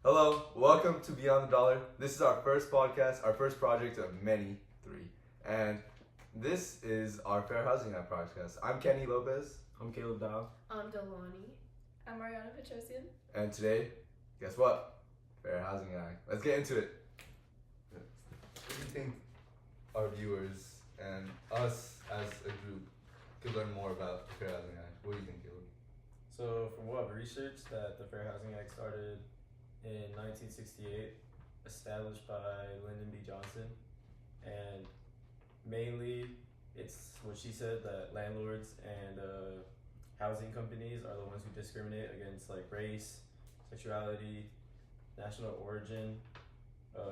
Hello, welcome to Beyond the Dollar. This is our first podcast, our first project of many, 3. And this is our Fair Housing Act podcast. I'm Kenny Lopez. I'm Caleb Dow. I'm Delani. I'm Ariana Petrosian. And today, guess what? Fair Housing Act. Let's get into it. What do you think our viewers and us as a group could learn more about the Fair Housing Act? What do you think, Caleb? So from what I've researched, that the Fair Housing Act started in 1968, established by Lyndon B. Johnson, and mainly it's what she said, that landlords and housing companies are the ones who discriminate against like race, sexuality, national origin,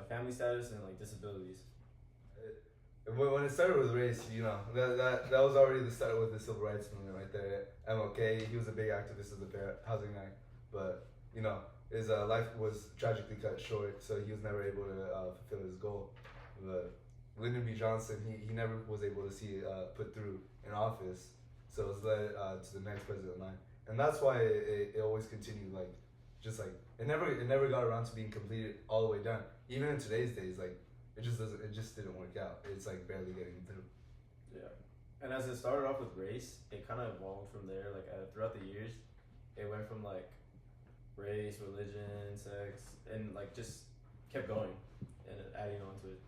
family status, and like disabilities. When it started with race, that was already the start with the civil rights movement right there. MLK, he was a big activist of the Fair Housing Act, but his life was tragically cut short, so he was never able to fulfill his goal. But Lyndon B. Johnson, he never was able to see it put through in office, so it was led to the next president line, and that's why it always continued. It never got around to being completed all the way done. Even in today's days, it just didn't work out. It's like barely getting through. Yeah, and as it started off with race, it kind of evolved from there. Throughout the years, it went from like race, religion, sex, and just kept going and adding on to it.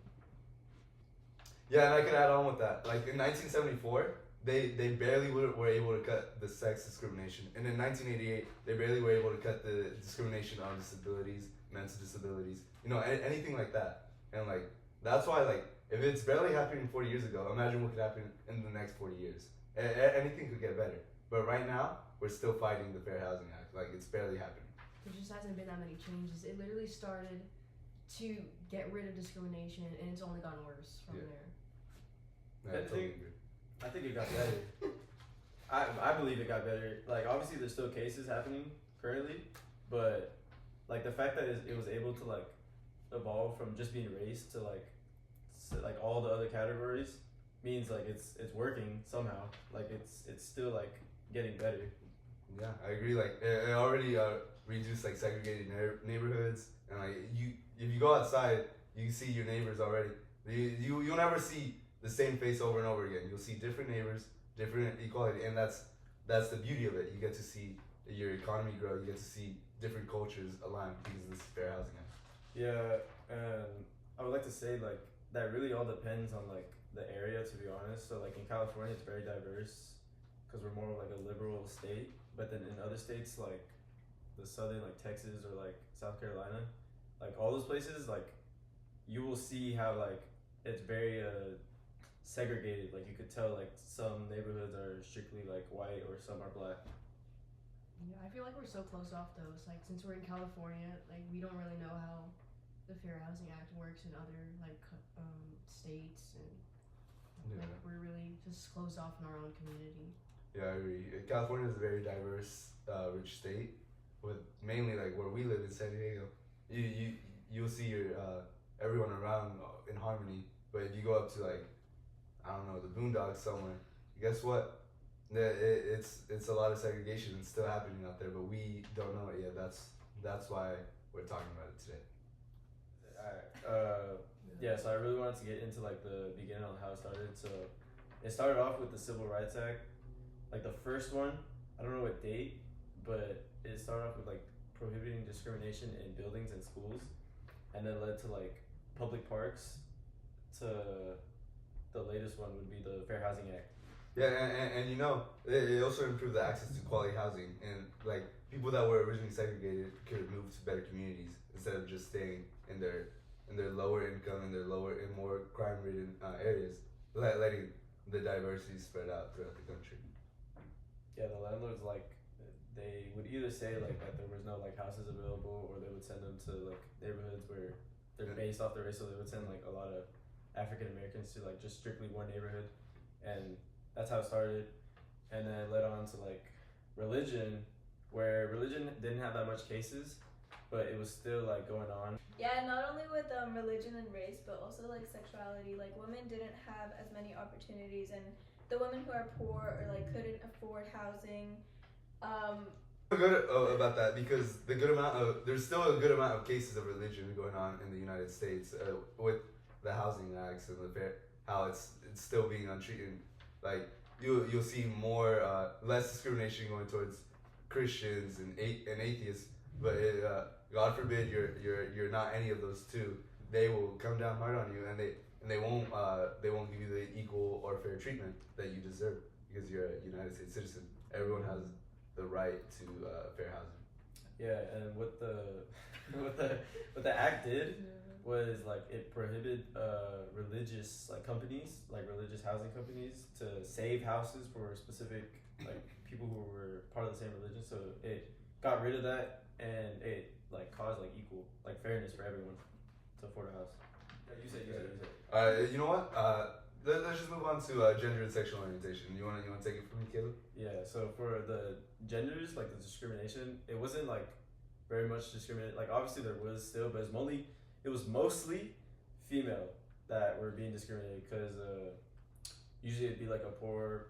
Yeah, and I could add on with that. In 1974, they barely were able to cut the sex discrimination, and in 1988, they barely were able to cut the discrimination on disabilities, mental disabilities, anything like that. And that's why if it's barely happening 40 years ago, imagine what could happen in the next 40 years. Anything could get better. But right now, we're still fighting the Fair Housing Act. It's barely happening. There just hasn't been that many changes. It literally started to get rid of discrimination, and it's only gotten worse from there. Yeah, I totally agree. I think it got better. I believe it got better. Obviously, there's still cases happening currently, but the fact that it was able to evolve from just being race to all the other categories means it's working somehow. It's still getting better. Yeah, I agree. It already reduced segregated neighborhoods, and if you go outside, you see your neighbors already. You'll never see the same face over and over again. You'll see different neighbors, different equality, and that's the beauty of it. You get to see your economy grow. You get to see different cultures align because of this Fair Housing Act. Yeah, and I would like to say that really all depends on the area, to be honest. So in California, it's very diverse because we're more of a liberal state. But then in other states like the southern, Texas or South Carolina, all those places, you will see how it's very segregated. You could tell some neighborhoods are strictly white or some are black. Yeah, I feel like we're so close off though. It's since we're in California, we don't really know how the Fair Housing Act works in other states, and we're really just closed off in our own community. Yeah, I agree. California is a very diverse, rich state, with mainly where we live in San Diego. You'll see your everyone around in harmony. But if you go up to I don't know, the boondocks somewhere, guess what? It's a lot of segregation. It's still happening out there, but we don't know it yet. That's why we're talking about it today. Alright. Yeah. So I really wanted to get into the beginning on how it started. So it started off with the Civil Rights Act. The first one, I don't know what date, but it started off with prohibiting discrimination in buildings and schools, and then led to public parks. To the latest one would be the Fair Housing Act. Yeah, and it also improved the access to quality housing, and people that were originally segregated could move to better communities instead of just staying in their lower income and more crime-ridden areas, letting the diversity spread out throughout the country. Yeah, the landlords they would either say that there was no houses available, or they would send them to neighborhoods where they're based off the race, so they would send a lot of African Americans to just strictly one neighborhood, and that's how it started. And then it led on to religion, where religion didn't have that much cases, but it was still going on. Yeah, not only with religion and race, but also sexuality. Women didn't have as many opportunities, and the women who are poor or couldn't afford housing, Good about that because there's still a good amount of cases of religion going on in the United States with the housing acts and how it's still being untreated. Like you'll see more less discrimination going towards Christians and atheists, but God forbid you're not any of those two. They will come down hard on you, and they won't give you the equal or fair treatment that you deserve because you're a United States citizen. Everyone has the right to fair housing. Yeah, and what the act did was like it prohibited religious companies, like religious housing companies, to save houses for specific like people who were part of the same religion. So it got rid of that, and it caused equal fairness for everyone to afford a house. Yeah, you said. You know what? Let's just move on to gender and sexual orientation. You wanna take it from me, Caleb? Yeah. So for the genders, the discrimination, it wasn't very much discriminated. Obviously there was still, but it was mostly female that were being discriminated because usually it'd be a poor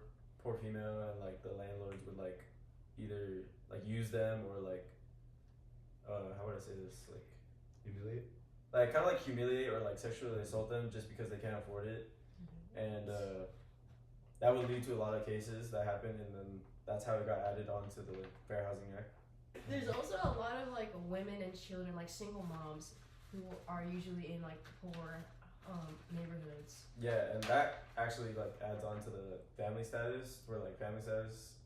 female, and the landlords would either use them or how would I say this, Humiliate. Kind of humiliate or sexually assault them just because they can't afford it. And that would lead to a lot of cases that happen, and then that's how it got added onto the Fair Housing Act. There's also a lot of women and children, single moms, who are usually in poor neighborhoods. Yeah, and that actually adds on to the family status, where family status,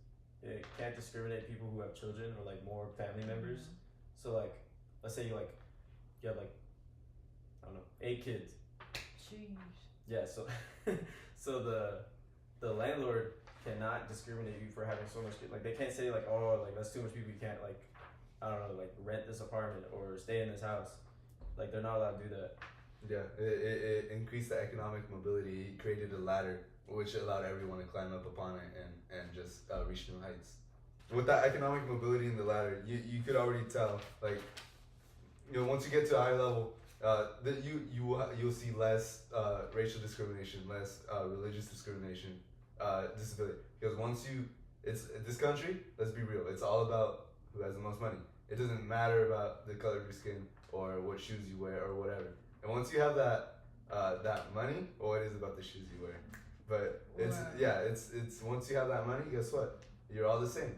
it can't discriminate people who have children or more family members. So let's say you have I don't know, 8 kids. Jeez. Yeah, so the landlord cannot discriminate you for having so much kids. They can't say that's too much people, you can't I don't know, rent this apartment or stay in this house. They're not allowed to do that. Yeah, it increased the economic mobility. It created a ladder which allowed everyone to climb up upon it and just reach new heights. With that economic mobility in the ladder, you could already tell, once you get to a high level, that you'll see less racial discrimination, less religious discrimination, disability. Because it's this country. Let's be real. It's all about who has the most money. It doesn't matter about the color of your skin or what shoes you wear or whatever. And once you have that money, it is about the shoes you wear. But it's once you have that money, guess what? You're all the same.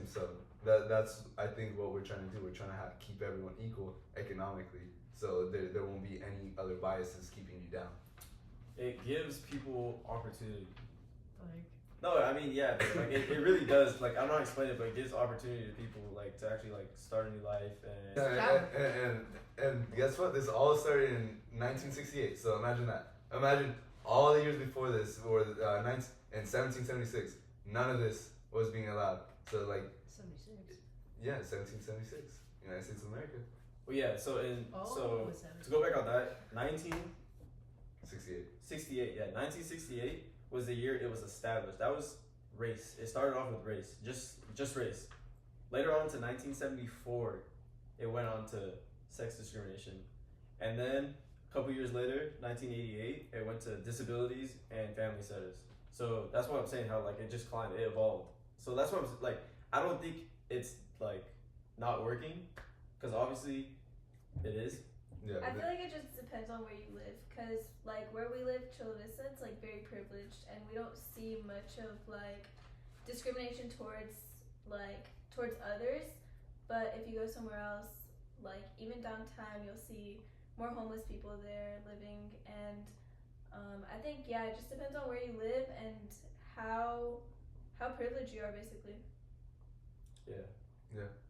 So that's I think what we're trying to do. We're trying to keep everyone equal economically. So there won't be any other biases keeping you down. It gives people opportunity. No, I mean, yeah, but, it really does. I'm not explaining it, but it gives opportunity to people to actually start a new life and guess what? This all started in 1968. So imagine that. Imagine all the years before this, or in 1776, none of this was being allowed. So 76. Yeah, 1776, United States of America. Well, yeah. So to go back on that, 68. Yeah, 1968 was the year it was established. That was race. It started off with race, just race. Later on to 1974, it went on to sex discrimination, and then a couple years later, 1988, it went to disabilities and family status. So that's what I'm saying. How it just climbed, it evolved. So that's what I'm I don't think it's not working, because obviously it is. Yeah. I feel it just depends on where you live, because where we live, Chula Vista, it's very privileged, and we don't see much of discrimination towards others. But if you go somewhere else, even downtown, you'll see more homeless people there living, and I think it just depends on where you live and how privileged you are, basically. Yeah.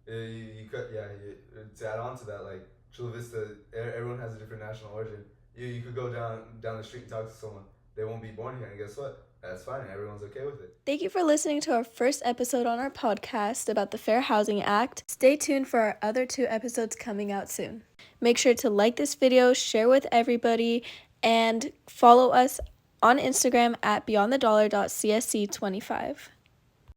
You could to add on to that, Chula Vista, everyone has a different national origin. You could go down the street and talk to someone. They won't be born here, and guess what? That's fine. Everyone's okay with it. Thank you for listening to our first episode on our podcast about the Fair Housing Act. Stay tuned for our other 2 episodes coming out soon. Make sure to like this video, share with everybody, and follow us on Instagram at beyondthedollar.csc25.